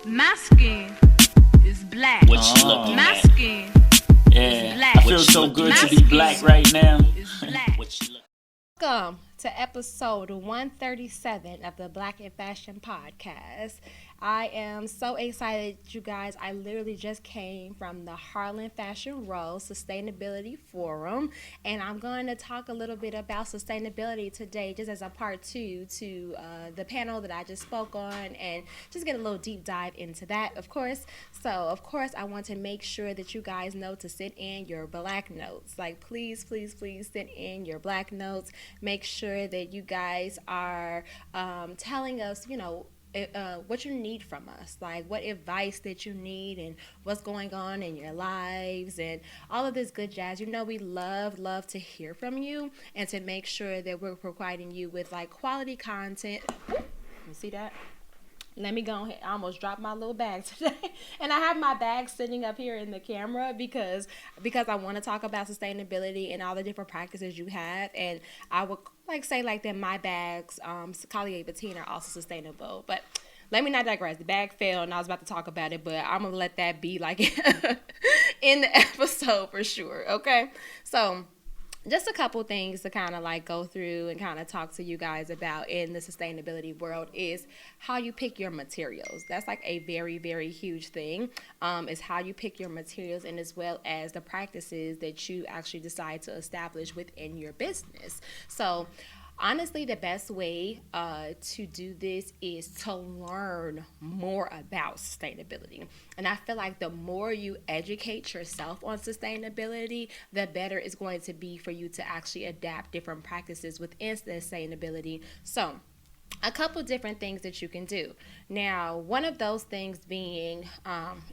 My skin is black. What you looking My at? skin Yeah, is black. I feel so good to be black right now. is black. What you look- Welcome to episode 137 of the Black in Fashion podcast. I am so excited, you guys. I literally just came from the Harlem Fashion Row Sustainability Forum, and I'm going to talk a little bit about sustainability today, just as a part two to the panel that I just spoke on, and just get a little deep dive into that, of course. So, of course, I want to make sure that you guys know to send in your black notes. Like, please, please, please send in your black notes. Make sure that you guys are telling us, what you need from us, like what advice that you need and what's going on in your lives and all of this good jazz. We love to hear from you and to make sure that we're providing you with like quality content. You see that? Let me go ahead. I almost dropped my little bag today. And I have my bag sitting up here in the camera because I want to talk about sustainability and all the different practices you have. And I would say that my bags, Collier Batin, are also sustainable. But let me not digress. The bag fell and I was about to talk about it, but I'm going to let that be like in the episode for sure. Okay. So just a couple things to kind of like go through and kind of talk to you guys about in the sustainability world is how you pick your materials. That's like a very, very huge thing, is how you pick your materials, and as well as the practices that you actually decide to establish within your business. So honestly, the best way to do this is to learn more about sustainability. And I feel like the more you educate yourself on sustainability, the better it's going to be for you to actually adapt different practices within sustainability. So a couple different things that you can do. Now, one of those things being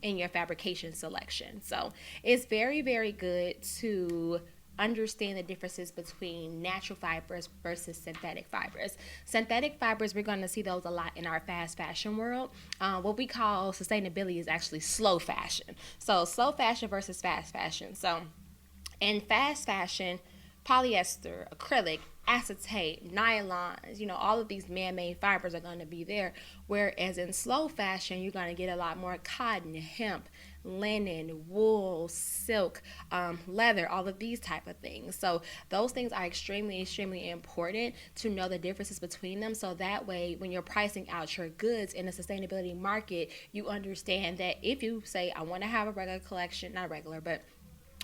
in your fabrication selection. So it's very, very good to understand the differences between natural fibers versus synthetic fibers. Synthetic fibers, we're going to see those a lot in our fast fashion world. What we call sustainability is actually slow fashion. So slow fashion versus fast fashion. So in fast fashion, polyester, acrylic, acetate, nylons, all of these man-made fibers are going to be there. Whereas in slow fashion, you're going to get a lot more cotton, hemp, linen, wool, silk, leather, all of these type of things. So those things are extremely, extremely important to know the differences between them. So that way, when you're pricing out your goods in a sustainability market, you understand that if you say, I want to have a regular collection, not regular, but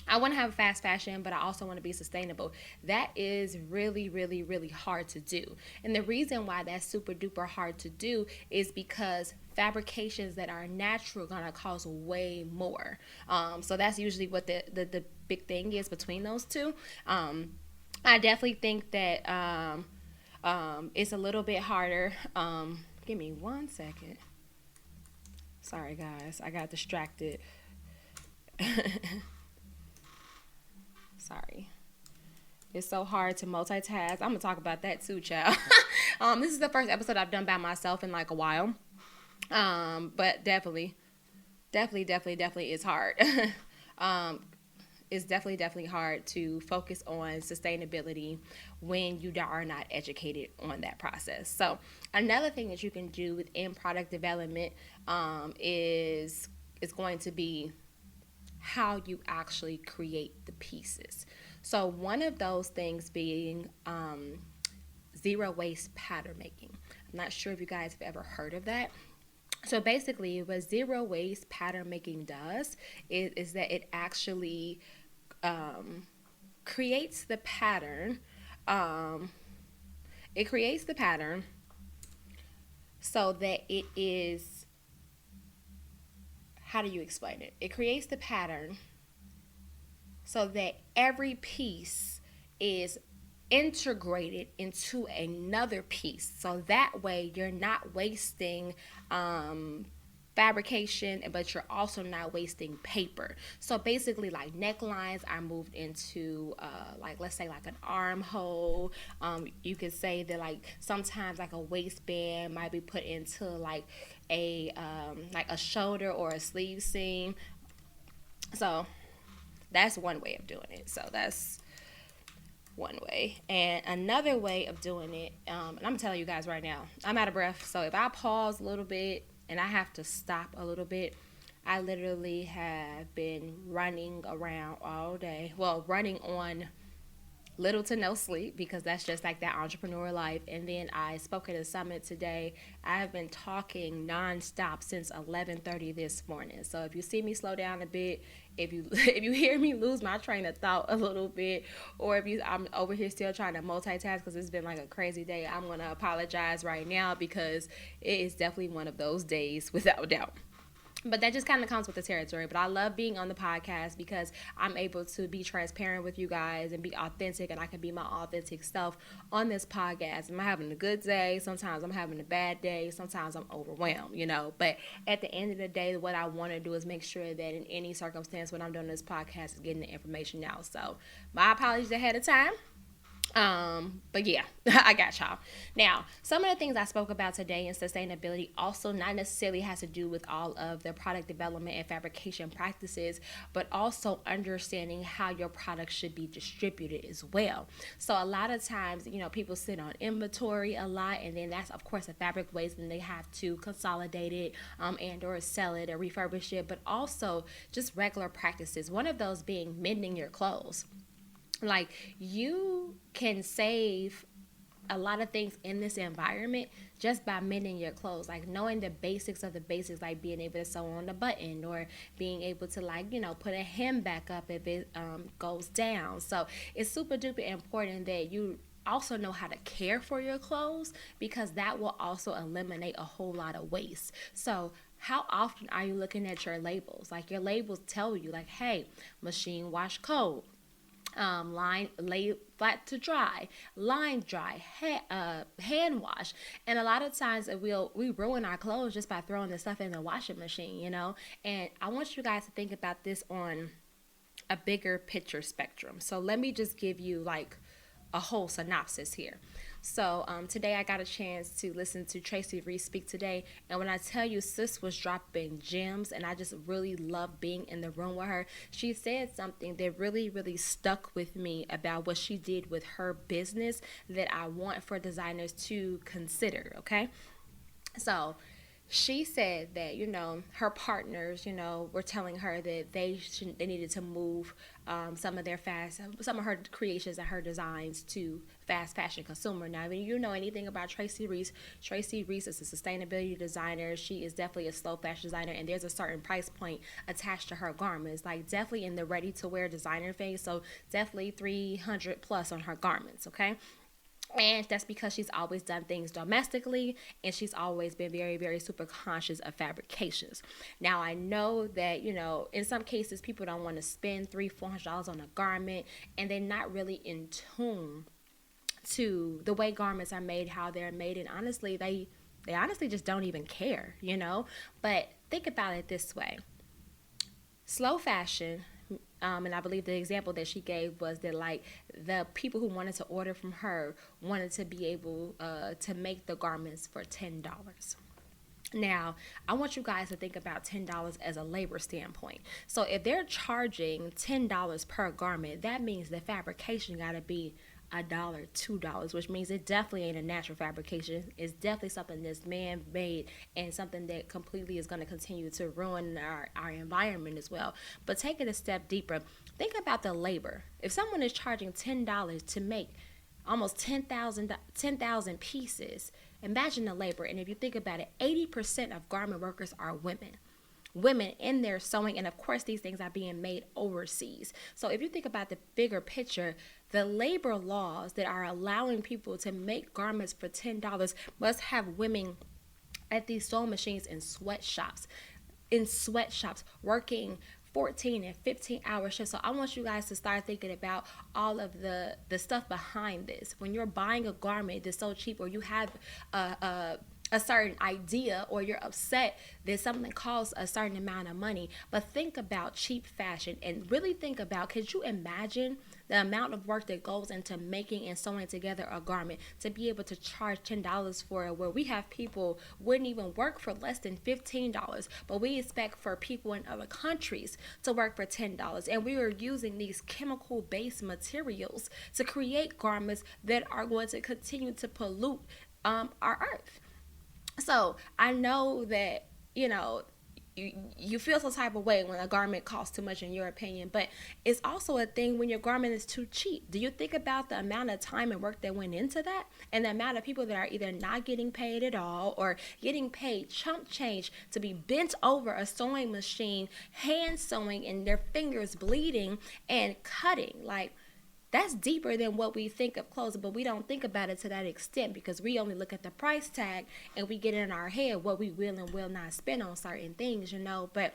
I want to have fast fashion, but I also want to be sustainable. That is really, really, really hard to do. And the reason why that's super duper hard to do is because fabrications that are natural are going to cost way more. So that's usually what the big thing is between those two. I definitely think that it's a little bit harder. Give me 1 second. Sorry, guys. I got distracted. Sorry. It's so hard to multitask. I'm going to talk about that too, child. This is the first episode I've done by myself in like a while. But definitely it's hard. It's definitely hard to focus on sustainability when you are not educated on that process. So another thing that you can do within product development is going to be how you actually create the pieces. So one of those things being zero waste pattern making. I'm not sure if you guys have ever heard of that. So basically what zero waste pattern making does is that it actually creates the pattern. It creates the pattern so that it is, how do you explain it? It creates the pattern so that every piece is integrated into another piece. So that way you're not wasting fabrication, but you're also not wasting paper. So basically, like necklines are moved into like, let's say like an armhole. You could say that like sometimes like a waistband might be put into like a shoulder or a sleeve seam. So that's one way of doing it. So that's one way. And another way of doing it, and I'm telling you guys right now, I'm out of breath. So if I pause a little bit, and I have to stop a little bit. I literally have been running around all day. Well, running on little to no sleep because that's just like that entrepreneur life. And then I spoke at a summit today. I've been talking nonstop since 11:30 this morning. So if you see me slow down a bit, if you if you hear me lose my train of thought a little bit, or if I'm over here still trying to multitask because it's been like a crazy day, I'm gonna apologize right now because it is definitely one of those days without doubt. But that just kind of comes with the territory. But I love being on the podcast because I'm able to be transparent with you guys and be authentic, and I can be my authentic self on this podcast. I'm having a good day. Sometimes I'm having a bad day. Sometimes I'm overwhelmed, But at the end of the day, what I want to do is make sure that in any circumstance when I'm doing this podcast is getting the information out. So my apologies ahead of time. But yeah, I got y'all. Now, some of the things I spoke about today in sustainability also not necessarily has to do with all of the product development and fabrication practices, but also understanding how your product should be distributed as well. So a lot of times, people sit on inventory a lot, and then that's of course a fabric waste, and they have to consolidate it, and or sell it or refurbish it, but also just regular practices. One of those being mending your clothes. Like, you can save a lot of things in this environment just by mending your clothes, like knowing the basics of the basics, like being able to sew on the button or being able to put a hem back up if it goes down. So it's super duper important that you also know how to care for your clothes, because that will also eliminate a whole lot of waste. So how often are you looking at your labels? Like, your labels tell you like, hey, machine wash cold, lay flat to dry, line dry, hand wash. And a lot of times we ruin our clothes just by throwing the stuff in the washing machine, And I want you guys to think about this on a bigger picture spectrum. So let me just give you like a whole synopsis here. So today I got a chance to listen to Tracy Reese speak today, and when I tell you sis was dropping gems, and I just really love being in the room with her. She said something that really, really stuck with me about what she did with her business that I want for designers to consider, okay? So she said that, her partners, were telling her that they needed to move some of her creations and her designs to fast fashion consumer. Now, when you know anything about Tracy Reese is a sustainability designer. She is definitely a slow fashion designer, and there's a certain price point attached to her garments, like definitely in the ready to wear designer phase. So definitely 300 plus on her garments, okay? And that's because she's always done things domestically, and she's always been very, very super conscious of fabrications. Now, I know that, in some cases, people don't want to spend $300-$400 on a garment, and they're not really in tune to the way garments are made, how they're made, and honestly, they honestly just don't even care, But think about it this way. Slow fashion, and I believe the example that she gave was that, like, the people who wanted to order from her wanted to be able to make the garments for $10. Now, I want you guys to think about $10 as a labor standpoint. So if they're charging $10 per garment, that means the fabrication got to be $1, $2, which means it definitely ain't a natural fabrication. It's definitely something that's man-made and something that completely is going to continue to ruin our environment as well. But take it a step deeper. Think about the labor. If someone is charging $10 to make almost 10,000 pieces, imagine the labor. And if you think about it, 80% of garment workers are women in their sewing, and of course these things are being made overseas. So if you think about the bigger picture, the labor laws that are allowing people to make garments for $10 must have women at these sewing machines in sweatshops working 14 and 15-hour shifts. So I want you guys to start thinking about all of the stuff behind this. When you're buying a garment that's so cheap, or you have a certain idea, or you're upset that something costs a certain amount of money, but think about cheap fashion and really think about, could you imagine the amount of work that goes into making and sewing together a garment to be able to charge $10 for it, where we have people wouldn't even work for less than $15, but we expect for people in other countries to work for $10, and we are using these chemical-based materials to create garments that are going to continue to pollute our earth. So I know that you know, you feel some type of way when a garment costs too much in your opinion, but it's also a thing when your garment is too cheap. Do you think about the amount of time and work that went into that, and the amount of people that are either not getting paid at all or getting paid chump change to be bent over a sewing machine, hand sewing, and their fingers bleeding and cutting? Like, that's deeper than what we think of clothes, but we don't think about it to that extent because we only look at the price tag and we get in our head what we will and will not spend on certain things, you know. But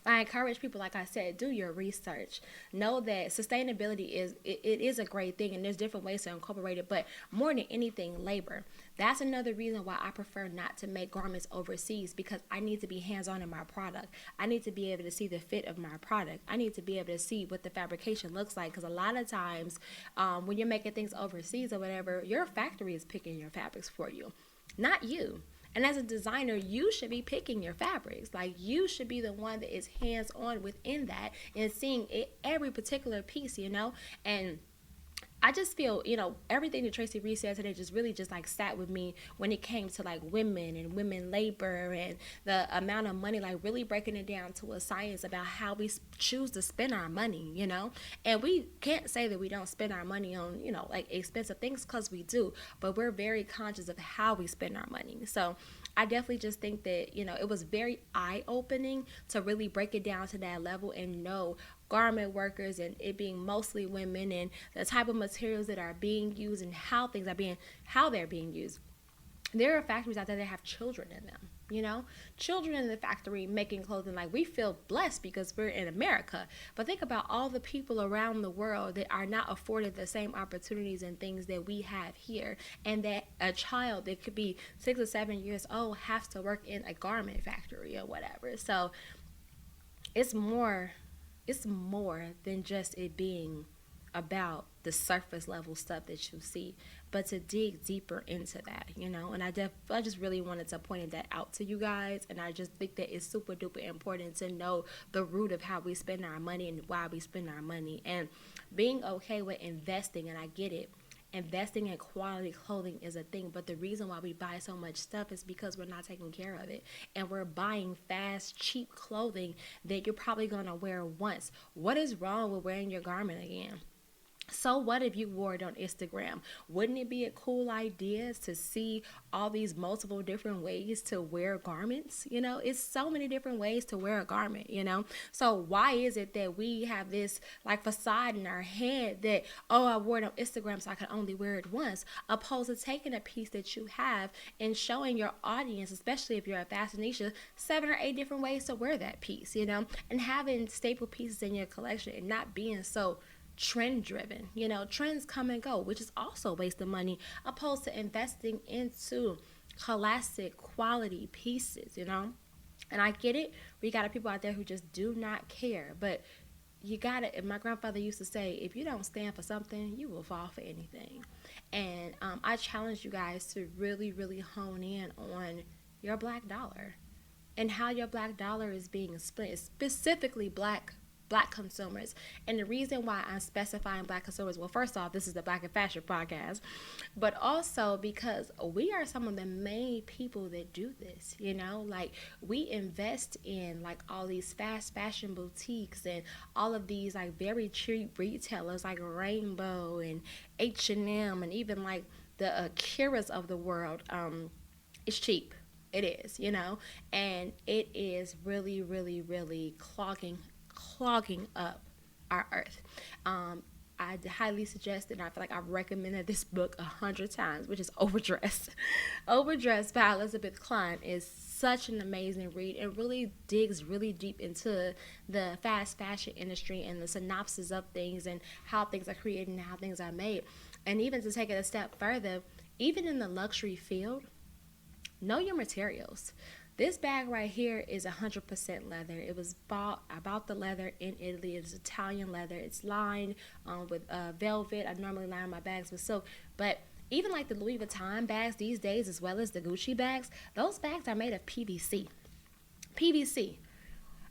I encourage people, like I said, do your research. Know that sustainability is a great thing, and there's different ways to incorporate it, but more than anything, labor. That's another reason why I prefer not to make garments overseas, because I need to be hands-on in my product. I need to be able to see the fit of my product. I need to be able to see what the fabrication looks like, because a lot of times when you're making things overseas or whatever, your factory is picking your fabrics for you, not you. And as a designer, you should be picking your fabrics. Like, you should be the one that is hands-on within that and seeing every particular piece, you know. And I just feel, you know, everything that Tracy Reed said today just really just like sat with me when it came to like women and women labor and the amount of money, like really breaking it down to a science about how we choose to spend our money, you know. And we can't say that we don't spend our money on, you know, like expensive things, because we do, but we're very conscious of how we spend our money. So I definitely just think that, you know, it was very eye-opening to really break it down to that level and know garment workers and it being mostly women and the type of materials that are being used and how they're being used. There are factories out there that have children in them, you know, children in the factory making clothing. Like, we feel blessed because we're in America, but think about all the people around the world that are not afforded the same opportunities and things that we have here, and that a child that could be 6 or 7 years old has to work in a garment factory or whatever. So it's more than just it being about the surface level stuff that you see, but to dig deeper into that, you know. And I just really wanted to point that out to you guys, and I just think that it's super duper important to know the root of how we spend our money and why we spend our money, and being okay with investing. And I get it, investing in quality clothing is a thing, but the reason why we buy so much stuff is because we're not taking care of it, and we're buying fast, cheap clothing that you're probably gonna wear once. What is wrong with wearing your garment again? So what if you wore it on Instagram? Wouldn't it be a cool idea to see all these multiple different ways to wear garments? You know, it's so many different ways to wear a garment, you know? So why is it that we have this like facade in our head that, oh, I wore it on Instagram so I can only wear it once, opposed to taking a piece that you have and showing your audience, especially if you're a fashionista, 7 or 8 different ways to wear that piece, you know? And having staple pieces in your collection and not being so trend driven. You know, trends come and go, which is also wasting money, opposed to investing into classic quality pieces, you know. And I get it, we got people out there who just do not care, but you gotta, my grandfather used to say, if you don't stand for something, you will fall for anything. And I challenge you guys to really, really hone in on your black dollar and how your black dollar is being split, specifically black consumers. And the reason why I'm specifying black consumers, well, first off, this is the Black and Fashion podcast, but also because we are some of the main people that do this, you know. Like, we invest in like all these fast fashion boutiques and all of these like very cheap retailers like Rainbow and H&M and even like the Kira's of the world. It's cheap. It is, you know, and it is really, really, really clogging up our earth. I highly suggest it, and I feel like I've recommended this book 100 times, which is Overdressed. Overdressed by Elizabeth Klein is such an amazing read and really digs really deep into the fast fashion industry and the synopsis of things and how things are created and how things are made. And even to take it a step further, even in the luxury field, know your materials. This bag right here is 100% leather. It was bought, I bought the leather in Italy. It's Italian leather. It's lined with velvet. I normally line my bags with silk. But even like the Louis Vuitton bags these days, as well as the Gucci bags, those bags are made of PVC. PVC.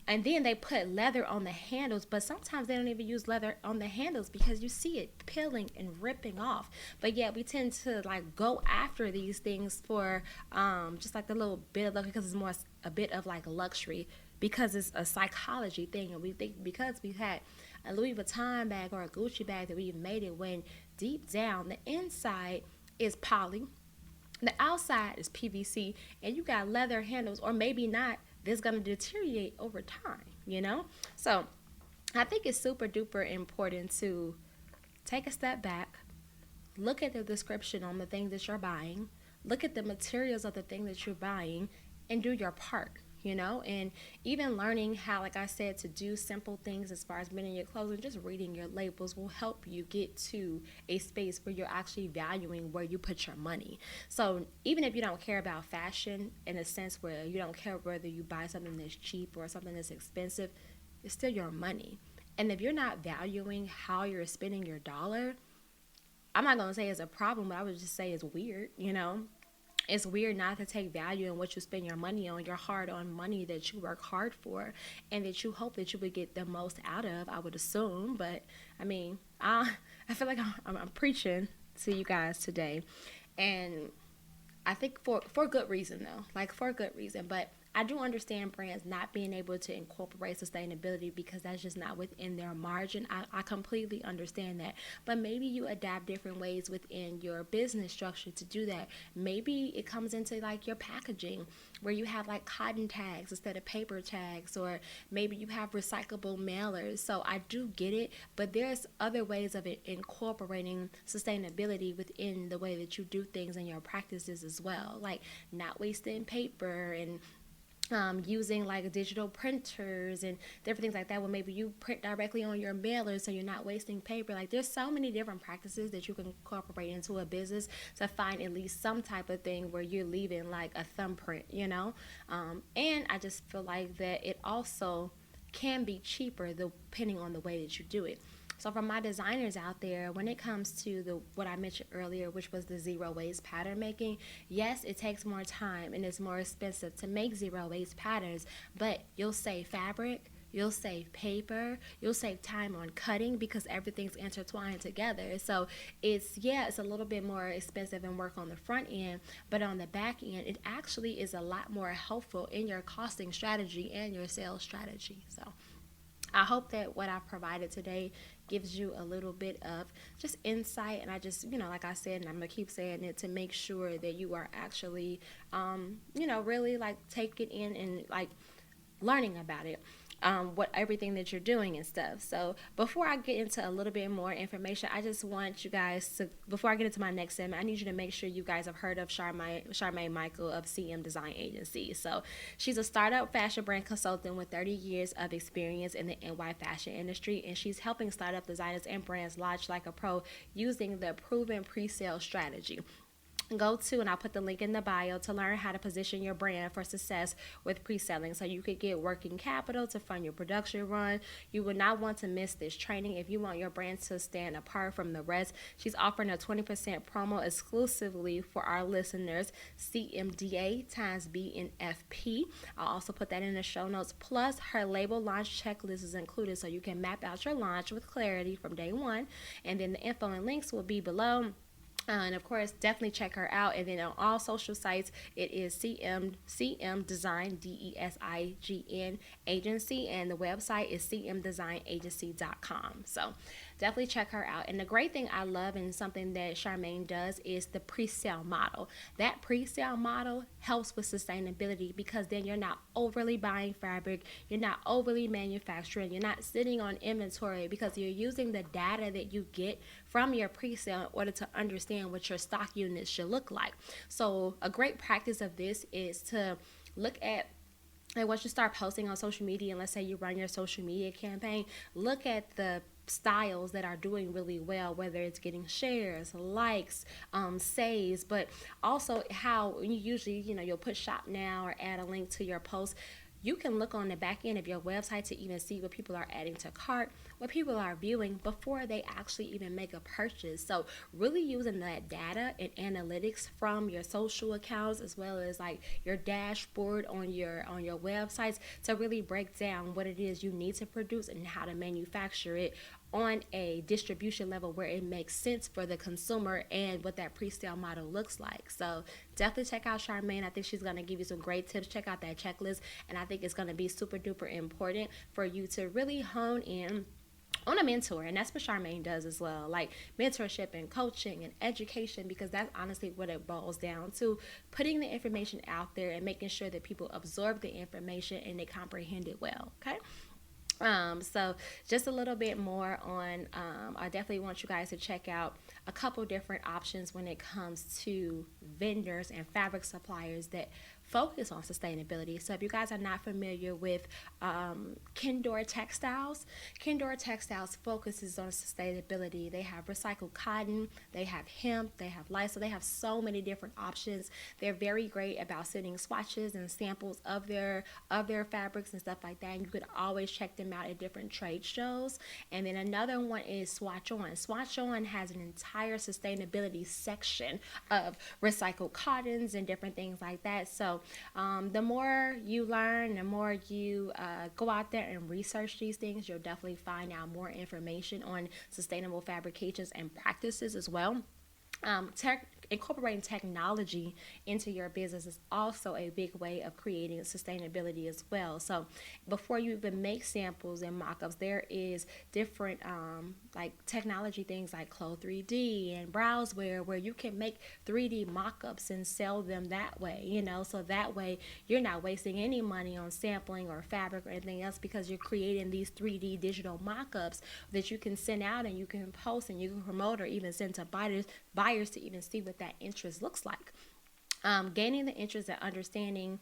And then they put leather on the handles, but sometimes they don't even use leather on the handles because you see it peeling and ripping off. But yeah, we tend to like go after these things for just like the little bit of luxury because it's more a bit of like luxury because it's a psychology thing, and we think because we've had a Louis Vuitton bag or a Gucci bag that we've made it, when deep down the inside is poly, the outside is PVC, and you got leather handles, or maybe not, that's going to deteriorate over time, you know? So I think it's super duper important to take a step back, look at the description on the thing that you're buying, look at the materials of the thing that you're buying, and do your part, you know? And even learning how, like I said, to do simple things as far as mending your clothes and just reading your labels will help you get to a space where you're actually valuing where you put your money. So even if you don't care about fashion, in a sense where you don't care whether you buy something that's cheap or something that's expensive, it's still your money. And if you're not valuing how you're spending your dollar, I'm not going to say it's a problem, but I would just say it's weird, you know? It's weird not to take value in what you spend your money on, your hard-earned money that you work hard for and that you hope that you would get the most out of, I would assume. But, I mean, I feel like I'm preaching to you guys today. And I think for good reason, though. Like, for good reason. But I do understand brands not being able to incorporate sustainability because that's just not within their margin. I completely understand that. But maybe you adapt different ways within your business structure to do that. Maybe it comes into like your packaging where you have like cotton tags instead of paper tags, or maybe you have recyclable mailers. So I do get it, but there's other ways of incorporating sustainability within the way that you do things in your practices as well, like not wasting paper and using like digital printers and different things like that, where maybe you print directly on your mailer so you're not wasting paper. Like, there's so many different practices that you can incorporate into a business to find at least some type of thing where you're leaving like a thumbprint, you know? And I just feel like that it also can be cheaper depending on the way that you do it. So for my designers out there, when it comes to what I mentioned earlier, which was the zero waste pattern making, yes, it takes more time and it's more expensive to make zero waste patterns, but you'll save fabric, you'll save paper, you'll save time on cutting because everything's intertwined together. So it's a little bit more expensive and work on the front end, but on the back end, it actually is a lot more helpful in your costing strategy and your sales strategy. So I hope that what I've provided today gives you a little bit of just insight, and I just, like I said, and I'm going to keep saying it, to make sure that you are actually, really like taking in and like learning about it. What everything that you're doing and stuff. So before I get into a little bit more information, I just want you guys to, before I get into my next segment, I need you to make sure you guys have heard of Charmaine Michael of CM Design Agency. So she's a startup fashion brand consultant with 30 years of experience in the NY fashion industry, and she's helping startup designers and brands launch like a pro using the proven pre-sale strategy. Go to, and I'll put the link in the bio, to learn how to position your brand for success with pre-selling so you could get working capital to fund your production run. You would not want to miss this training if you want your brand to stand apart from the rest. She's offering a 20% promo exclusively for our listeners, CMDA times BNFP. I'll also put that in the show notes. Plus, her label launch checklist is included so you can map out your launch with clarity from day one. And then the info and links will be below. And of course, definitely check her out. And then on all social sites, it is CM Design, DESIGN Agency, and the website is cmdesignagency.com. So definitely check her out. And the great thing I love, and something that Charmaine does, is the pre-sale model. That pre-sale model helps with sustainability because then you're not overly buying fabric, you're not overly manufacturing, you're not sitting on inventory, because you're using the data that you get from your pre-sale in order to understand what your stock units should look like. So a great practice of this is to look at, and once you start posting on social media, and let's say you run your social media campaign, look at the styles that are doing really well, whether it's getting shares, likes, saves, but also how you usually, you'll put shop now or add a link to your post. You can look on the back end of your website to even see what people are adding to cart, what people are viewing before they actually even make a purchase. So really using that data and analytics from your social accounts, as well as like your dashboard on your websites, to really break down what it is you need to produce and how to manufacture it, on a distribution level where it makes sense for the consumer and what that pre-sale model looks like. So definitely check out Charmaine. I think she's going to give you some great tips. Check out that checklist, and I think it's going to be super duper important for you to really hone in on a mentor. And that's what Charmaine does as well, like mentorship and coaching and education, because that's honestly what it boils down to: putting the information out there and making sure that people absorb the information and they comprehend it well. Okay. So just a little bit more on, I definitely want you guys to check out a couple different options when it comes to vendors and fabric suppliers that focus on sustainability. So if you guys are not familiar with Kindor Textiles, Kindor Textiles focuses on sustainability. They have recycled cotton, they have hemp, they have Lysol, they have so many different options. They're very great about sending swatches and samples of their fabrics and stuff like that. And you could always check them out at different trade shows. And then another one is Swatch On. Swatch On has an entire sustainability section of recycled cottons and different things like that. So the more you learn, the more you go out there and research these things, you'll definitely find out more information on sustainable fabrications and practices as well. Incorporating technology into your business is also a big way of creating sustainability as well. So before you even make samples and mock-ups, there is different like technology things like Clo3D and Browseware, where you can make 3D mock-ups and sell them that way, you know, so that way you're not wasting any money on sampling or fabric or anything else, because you're creating these 3D digital mock-ups that you can send out and you can post and you can promote, or even send to buyers to even see what that interest looks like. Gaining the interest and understanding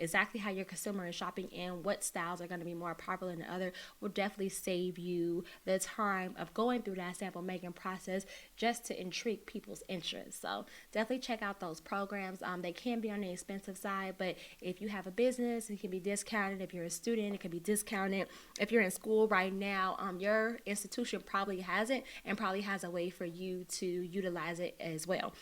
exactly how your consumer is shopping and what styles are going to be more popular than other will definitely save you the time of going through that sample making process just to intrigue people's interest. So definitely check out those programs. They can be on the expensive side, but if you have a business, it can be discounted. If you're a student, it can be discounted. If you're in school right now, your institution probably has it and probably has a way for you to utilize it as well.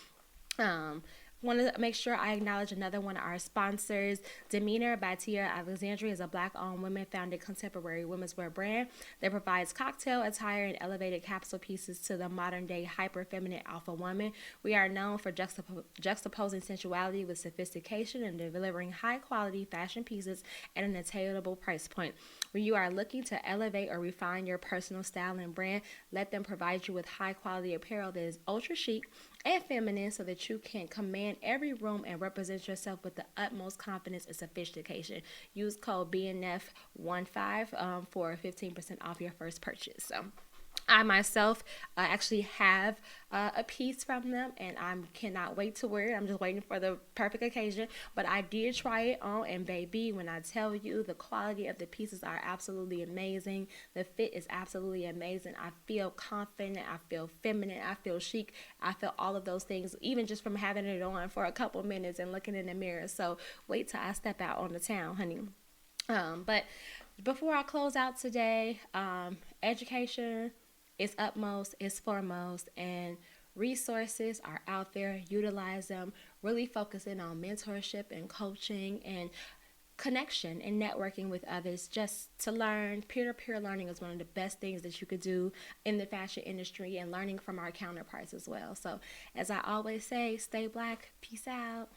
Want to make sure I acknowledge another one of our sponsors. Demeanor by Tiara Alexandria is a Black-owned, women-founded contemporary womenswear brand that provides cocktail attire and elevated capsule pieces to the modern-day hyper-feminine alpha woman. We are known for juxtaposing sensuality with sophistication and delivering high-quality fashion pieces at an attainable price point. When you are looking to elevate or refine your personal style and brand, let them provide you with high-quality apparel that is ultra-chic and feminine, so that you can command every room and represent yourself with the utmost confidence and sophistication. Use code BNF15 for 15% off your first purchase. So I myself actually have a piece from them, and I cannot wait to wear it. I'm just waiting for the perfect occasion, but I did try it on, and baby, when I tell you, the quality of the pieces are absolutely amazing. The fit is absolutely amazing. I feel confident, I feel feminine, I feel chic, I feel all of those things, even just from having it on for a couple minutes and looking in the mirror. So wait till I step out on the town, honey. But before I close out today, education is utmost, is foremost, and resources are out there. Utilize them. Really focusing on mentorship and coaching and connection and networking with others just to learn. Peer-to-peer learning is one of the best things that you could do in the fashion industry, and learning from our counterparts as well. So as I always say, stay Black. Peace out.